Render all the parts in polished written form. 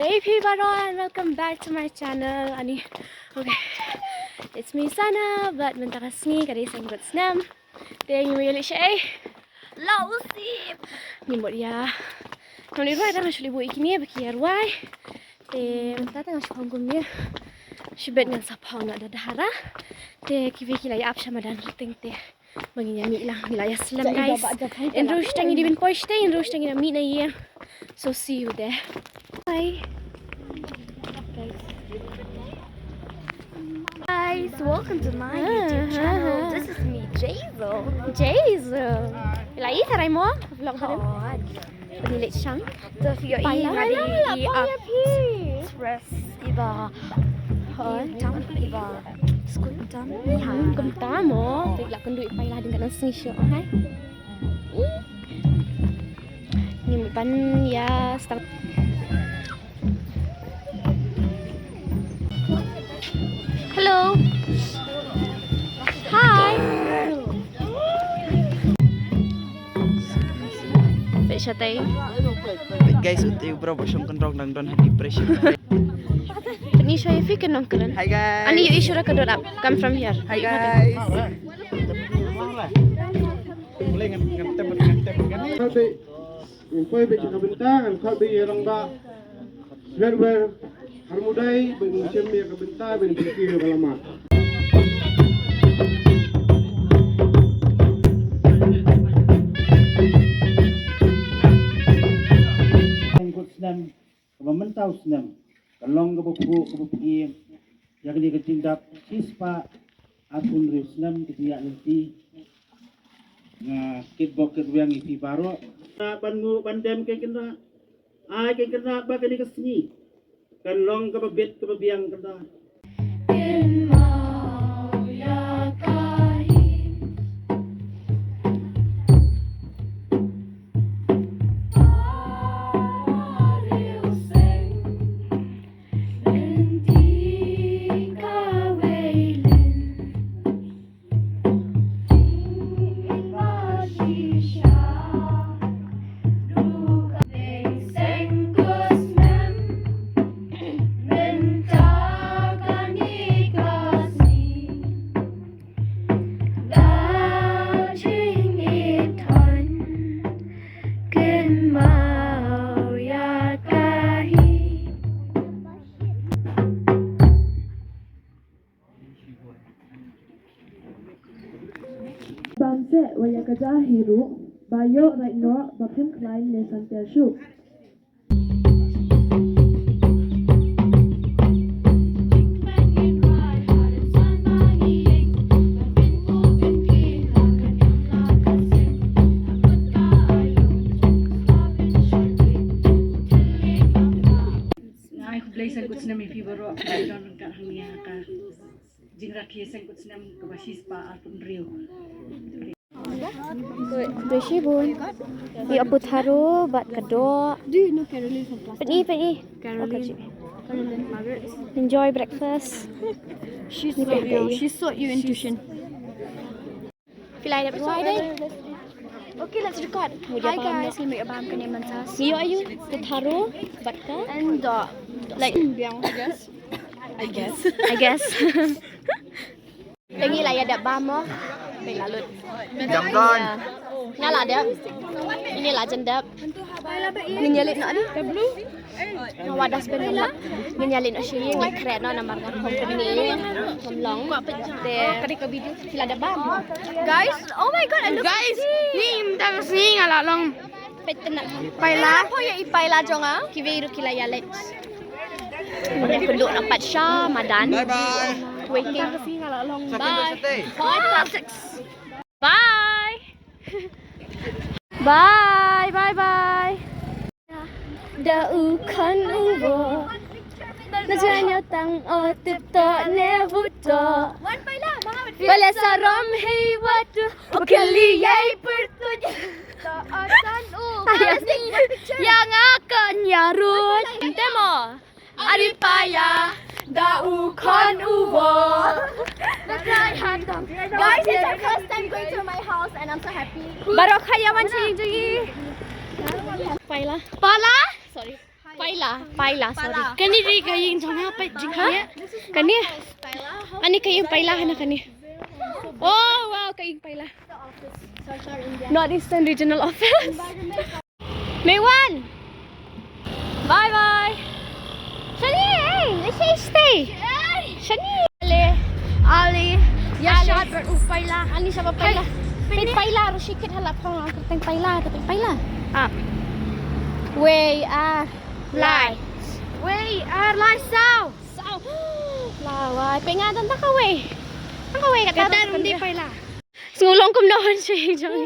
Hey people and welcome back to my channel. Okay, it's me Sana, but bentar Khasi dari Seng Kut Snem. Teng milik saya. Lau sip. Ni buat dia. Kau ni ruai dah masuk libu ikini bagi ruai. Bentar tengah sepanggung dia. Sibet dengan sapau nak dadahara. Kivi kila ya apsha madan ruting te. Bagi nyami lah wilayah Slam guys. Enrush tangi di bin poish te, enrush tangi na meet na ye. So see you there. Bye. Guys, welcome to my YouTube channel. This is me, Jazel. Lagi sarai mo vlog ba rin? Panilit siyang. So if you're eating express iba tam iba school tam Kumta mo. Bigla kung duit pa iladin ka ng sinisyo, okay? Yung pan ya stang. Hello. Hi. Siya tayo. Guys, uti bro, bosyong kontrol ng don hati pressure. Panisha if you can nongkran. Hi guys. Ani yung issue ra kadon up. Come from here. Hi guys. Upay be kabenta kan be yang ba swer harmudai bengsem ya kabenta ben pikir lama. Seng Kut Snem, kementau Snem, kalong kebuki, yang dia ketindap sispa akun riu Snem ketiak nanti, kitbok kerwiang ipi baru. Bangu bandem kay kena, kay kena ba kani kasni, kalong kebabit kebabiang kena. Bangse waya kaja hiru bayo right no bapim klein ne santiashu Seng Kut Snem ipi baru don kat hangnya ka jingrakhi Seng Kut Snem ke basis pa atun riu. Beshi bun. Yung abot haro, bat kado. Do you know Caroline from class? Pani. Caroline Margaret. Enjoy breakfast. She's so you in tuition. Feel like that. Okay, let's record. Hi guys, we make a bam kani mansas. Iyo ayu, taro, bat ka. And like biang I guess. Tengi lah ya dak bam mo. Bay lalut. Jam don. Ngala dia. Ini lah jendap. Nginyalit nak ni. Wadas benula. Nginyalit nak sini ngai keren no namar ngam company. Ngomlong. Te kadi ka video sila ada bam. Guys, oh my god, and look Guys, ni imtang sini ngala long. petenak. Paila. Apa ya ipaila jonga? Kiviru kila yalet. Kemudian penduk dapat Syah, Madan. Bye bye. Waiting. Bye. Bye. Bye. Daukan ubo. Najanya tang otip to nevuto. Wala sa rom hey watu. Okali yay pertuj. Asan Yang akan yarut. Temo. Aripaya. Daukan ubo. Guys, it's our first time going to my house and I'm so happy. Baru kaya man sih jadi. Paila. Pala? Sorry. Paila, sorry. Kani ri kayong jangha pa jingha. Kani. Ani kayong paila na kani. Oh, wow, kayong paila. Northeastern Regional Office. Maywan. Bye bye. Shani, hey, let's stay. Shani. Ali. Ya shot ber paila. Ani sa paila. Paila, rushikit halap ko ang kateng paila, Up. We are lights. We are lights south. South. Laway, pengadan ta ka we. Ang ka we kata hindi paila. Ngulong kum naman siya yung jang.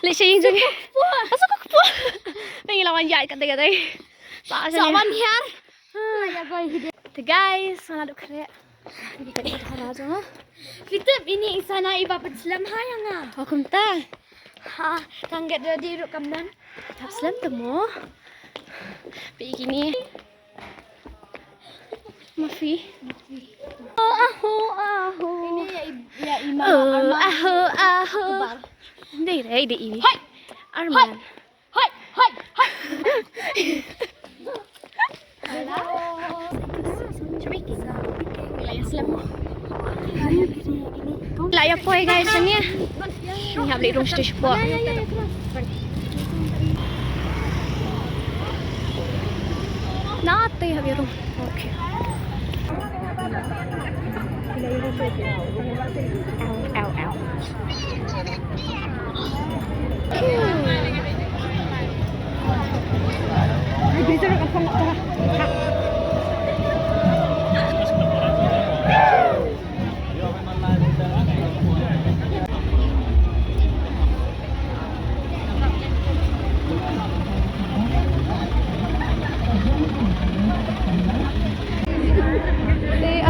Li siya yung jang. Asa ko po. Pengilawan yai katay. Sa man here. The guys, manado kare. Hindi ka dito harazo ha. Fitip ini sana ibapat slam haya nga. Hukum ta. Ha, tanggat dari ruk kamdan. Tap slam temo. Pi kini. Mafi. Oh, aho. Ini ya Ima Arman. Aho. Hindi ray di ini. Hai. Arman. Hai. Hello. Laya po guys, ini. Ini har blir rumsters på. Natte har vi rum. Okej. Ow.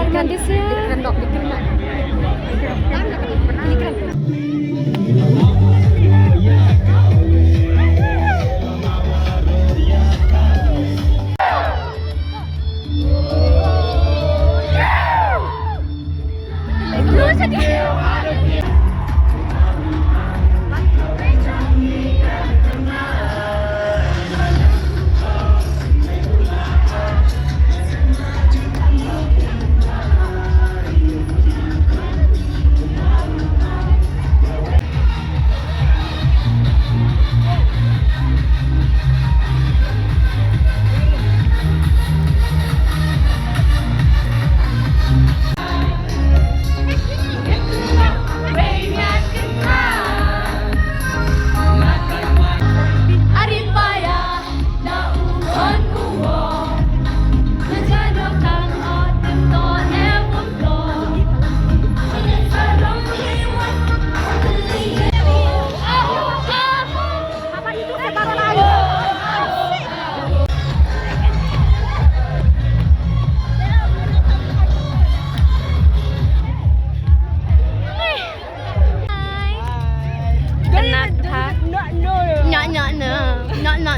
Armandisnya.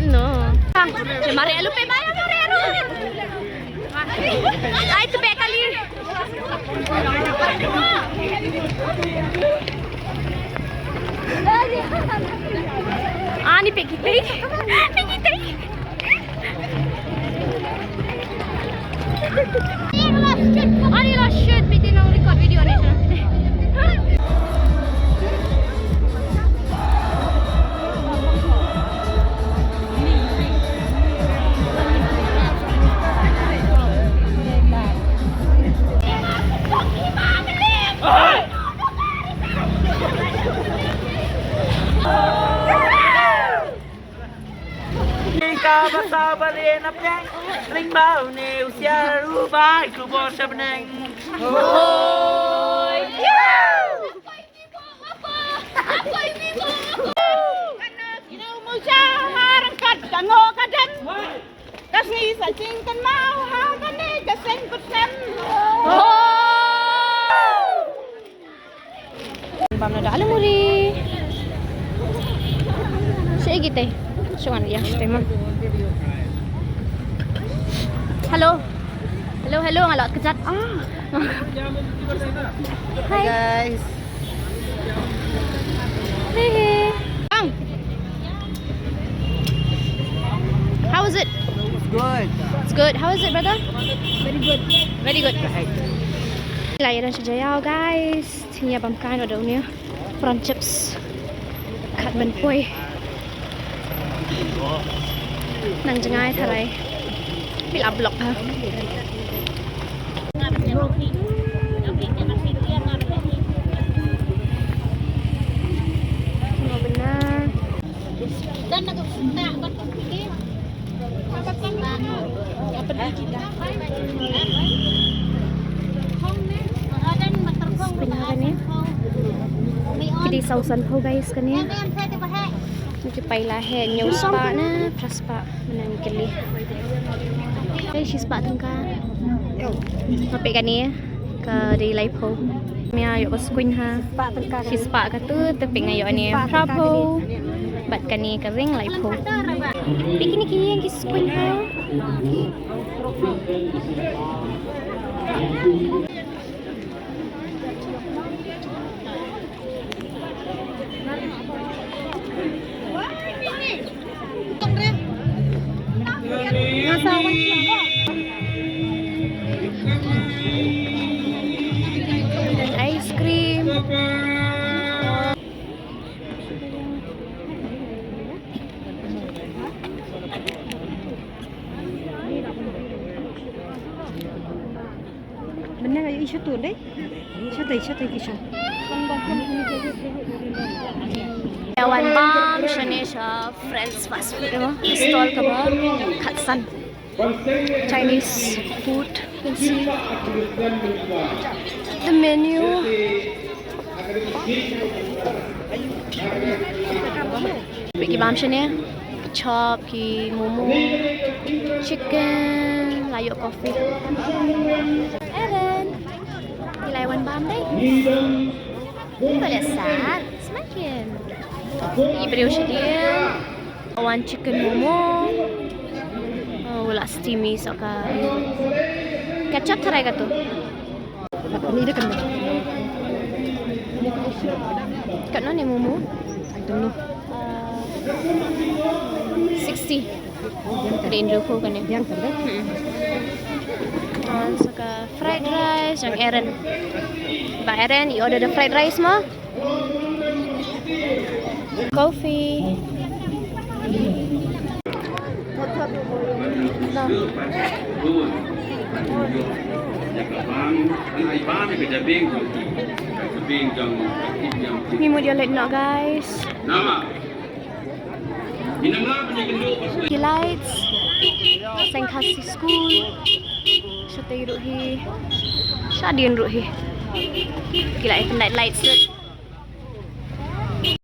No. Mari lupa bayar Morero. Ay tu be kali. Ani pergi. Ani lah shoot bitin ang record video ni siya. Basa balena peng ring bao ne usia rubai ku bor sabneng hoi apa ini kana kina mo sa harangkat kango kadan tas ni sa ching kan mau ha kane ka Seng Kut Snem bam na dalam muri saya gitu cuman ya tema Hello, ngalot kejat. Hi guys. Hey. How was it? good. It's good. How is it, brother? Very good. Very good. Layaran siya jayaw, guys. Tingnan bang kano daw niya. Prawn chips. Kat ban poy. Nang jangay taray. Pila block ha. Ano benar? Pinahagan niya. Kidi sausan po guys kaniya. Nakipay lahe. News pa na. Pras pa. Manang kili. Okay, she's pa itong ka. Mapi kaniya. Ka day life po. Maya yuk squin ha. She's pa ka tu. Tapi ngayon niya. Prapo. Bat kani ka ring life po. Bikini kini yang squin ha. Dan ice cream. Benar ayo isu tu deh. Isu kisah. Yawan bam, Shanesha, friends fast food. Stall ka ba? Khasi. Chinese food. You can see the menu. Bagi bam Shane. Chop, ki momo, chicken, layuk coffee. Eren, dilaiwan bam deh. Boleh sat, semakin. Iberiu dia. One chicken momo. Oh, wala steamy saka. Ketchup try ka tu. Ini dia kan. Kat mana ni momo? I don't know. 60. Rin ruko kan ni. Yang kan deh. Saka fried rice yang Eren. Mbak Eren, you order the fried rice mah? Coffee. No. Ni mo dia light nak guys. Lights. Seng Khasi school. Siya tayo ruhi. Siya din ruhi. Gila, night lights.